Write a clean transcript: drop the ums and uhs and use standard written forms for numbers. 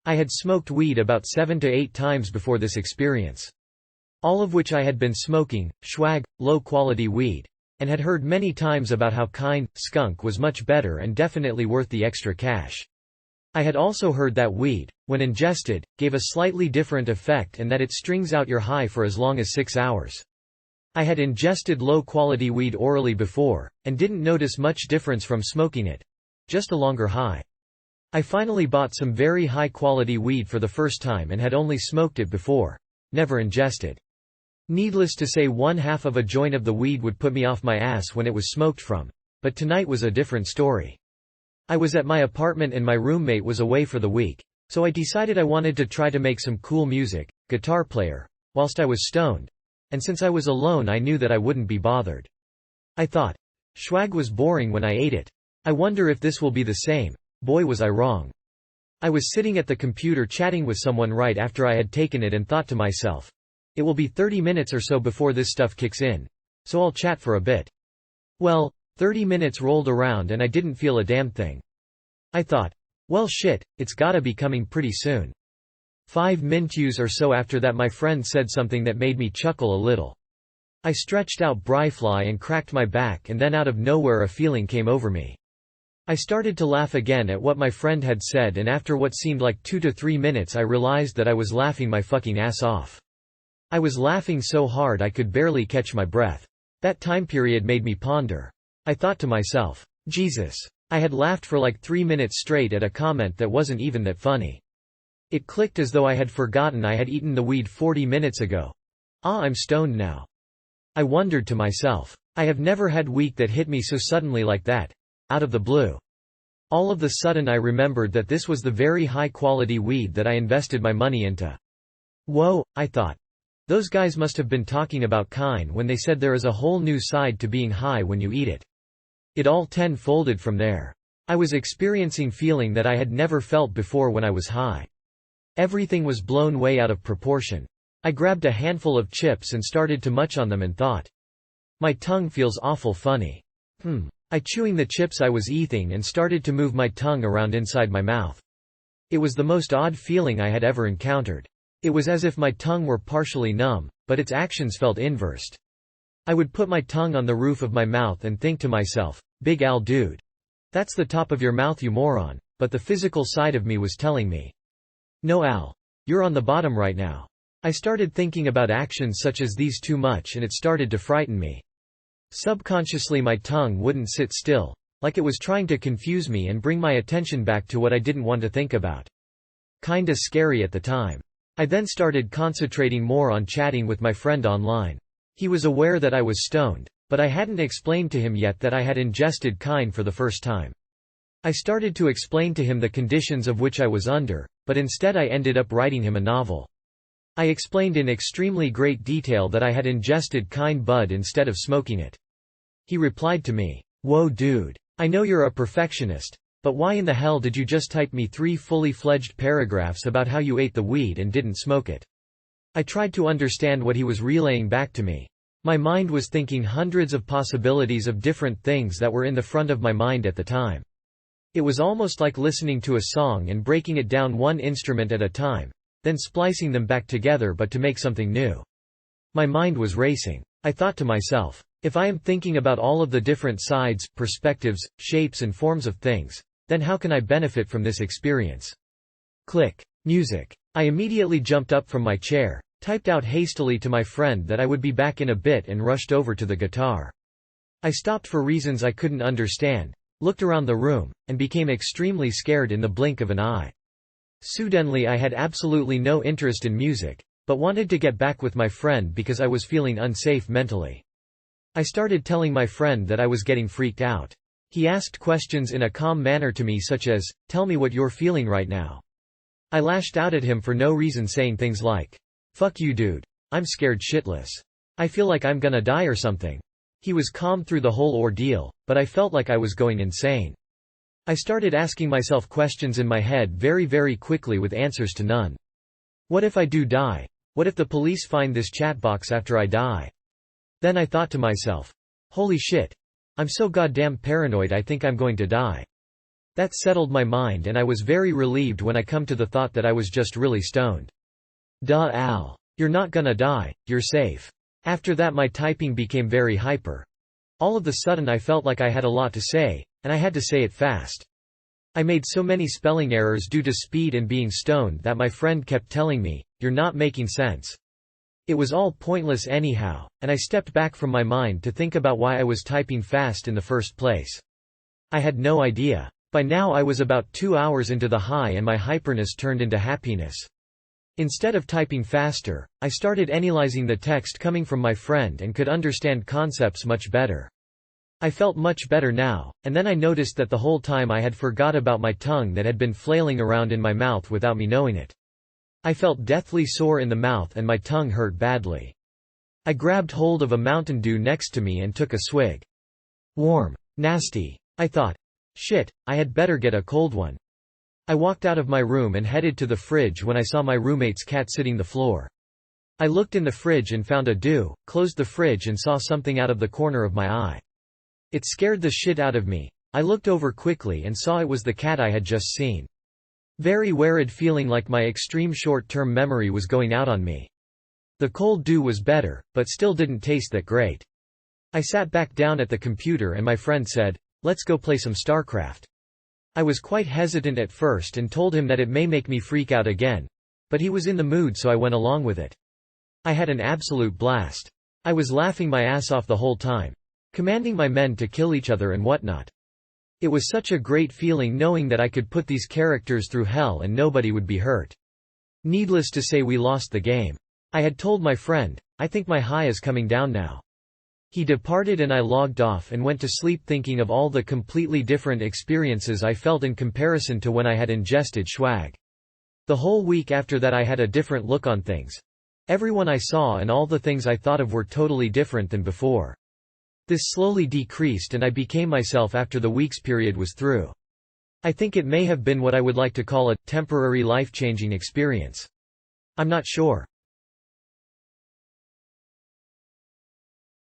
I had smoked weed about 7 to 8 times before this experience. All of which I had been smoking, shawag, low-quality weed, and had heard many times about how KINE, skunk was much better and definitely worth the extra cash. I had also heard that weed, when ingested, gave a slightly different effect and that it strings out your high for as long as 6 hours. I had ingested low-quality weed orally before, and didn't notice much difference from smoking it. Just a longer high. I finally bought some very high-quality weed for the first time and had only smoked it before. Never ingested. Needless to say, 1/2 of a joint of the weed would put me off my ass when it was smoked from. But tonight was a different story. I was at my apartment and my roommate was away for the week, so I decided I wanted to try to make some cool music, guitar player, whilst I was stoned. And since I was alone, I knew that I wouldn't be bothered. I thought, shawag was boring when I ate it. I wonder if this will be the same. Boy, was I wrong. I was sitting at the computer chatting with someone right after I had taken it and thought to myself, it will be 30 minutes or so before this stuff kicks in, so I'll chat for a bit. Well, 30 minutes rolled around and I didn't feel a damn thing. I thought, well shit, it's gotta be coming pretty soon. 5 minutes or so after that, my friend said something that made me chuckle a little. I stretched out Bryfly and cracked my back, and then out of nowhere a feeling came over me. I started to laugh again at what my friend had said, and after what seemed like 2 to 3 minutes I realized that I was laughing my fucking ass off. I was laughing so hard I could barely catch my breath. That time period made me ponder. I thought to myself, Jesus. I had laughed for like 3 minutes straight at a comment that wasn't even that funny. It clicked as though I had forgotten I had eaten the weed 40 minutes ago. I'm stoned now. I wondered to myself. I have never had weed that hit me so suddenly like that. Out of the blue. All of the sudden I remembered that this was the very high-quality weed that I invested my money into. Whoa, I thought. Those guys must have been talking about KINE when they said there is a whole new side to being high when you eat it. It all tenfolded from there. I was experiencing feeling that I had never felt before when I was high. Everything was blown way out of proportion. I grabbed a handful of chips and started to munch on them and thought, my tongue feels awful funny. I chewing the chips I was eating and started to move my tongue around inside my mouth. It was the most odd feeling I had ever encountered. It was as if my tongue were partially numb, but its actions felt inversed. I would put my tongue on the roof of my mouth and think to myself, Big Al dude. That's the top of your mouth, you moron, but the physical side of me was telling me, no Al. You're on the bottom right now. I started thinking about actions such as these too much and it started to frighten me. Subconsciously my tongue wouldn't sit still, like it was trying to confuse me and bring my attention back to what I didn't want to think about. Kinda scary at the time. I then started concentrating more on chatting with my friend online. He was aware that I was stoned, but I hadn't explained to him yet that I had ingested KINE for the first time. I started to explain to him the conditions of which I was under, but instead I ended up writing him a novel. I explained in extremely great detail that I had ingested KINE bud instead of smoking it. He replied to me, whoa dude. I know you're a perfectionist, but why in the hell did you just type me 3 fully fledged paragraphs about how you ate the weed and didn't smoke it? I tried to understand what he was relaying back to me. My mind was thinking hundreds of possibilities of different things that were in the front of my mind at the time. It was almost like listening to a song and breaking it down one instrument at a time, then splicing them back together but to make something new. My mind was racing. I thought to myself, if I am thinking about all of the different sides, perspectives, shapes and forms of things, then how can I benefit from this experience? Click. Music. I immediately jumped up from my chair, typed out hastily to my friend that I would be back in a bit and rushed over to the guitar. I stopped for reasons I couldn't understand, looked around the room, and became extremely scared in the blink of an eye. Suddenly I had absolutely no interest in music, but wanted to get back with my friend because I was feeling unsafe mentally. I started telling my friend that I was getting freaked out. He asked questions in a calm manner to me such as, tell me what you're feeling right now. I lashed out at him for no reason, saying things like, fuck you dude. I'm scared shitless. I feel like I'm gonna die or something. He was calm through the whole ordeal, but I felt like I was going insane. I started asking myself questions in my head very quickly with answers to none. What if I do die? What if the police find this chat box after I die? Then I thought to myself, holy shit. I'm so goddamn paranoid I think I'm going to die. That settled my mind and I was very relieved when I come to the thought that I was just really stoned. Duh Al. You're not gonna die, you're safe. After that my typing became very hyper. All of a sudden I felt like I had a lot to say, and I had to say it fast. I made so many spelling errors due to speed and being stoned that my friend kept telling me, "You're not making sense." It was all pointless anyhow, and I stepped back from my mind to think about why I was typing fast in the first place. I had no idea. By now I was about 2 hours into the high and my hyperness turned into happiness. Instead of typing faster, I started analyzing the text coming from my friend and could understand concepts much better. I felt much better now, and then I noticed that the whole time I had forgot about my tongue that had been flailing around in my mouth without me knowing it. I felt deathly sore in the mouth and my tongue hurt badly. I grabbed hold of a Mountain Dew next to me and took a swig. Warm. Nasty. I thought. Shit, I had better get a cold one. I walked out of my room and headed to the fridge when I saw my roommate's cat sitting the floor. I looked in the fridge and found a dew, closed the fridge and saw something out of the corner of my eye. It scared the shit out of me. I looked over quickly and saw it was the cat I had just seen. Very worried, feeling like my extreme short-term memory was going out on me. The cold dew was better, but still didn't taste that great. I sat back down at the computer and my friend said, "Let's go play some StarCraft." I was quite hesitant at first and told him that it may make me freak out again. But he was in the mood so I went along with it. I had an absolute blast. I was laughing my ass off the whole time. Commanding my men to kill each other and whatnot. It was such a great feeling knowing that I could put these characters through hell and nobody would be hurt. Needless to say we lost the game. I had told my friend, "I think my high is coming down now." He departed and I logged off and went to sleep thinking of all the completely different experiences I felt in comparison to when I had ingested shawag. The whole week after that I had a different look on things. Everyone I saw and all the things I thought of were totally different than before. This slowly decreased and I became myself after the week's period was through. I think it may have been what I would like to call a temporary life-changing experience. I'm not sure.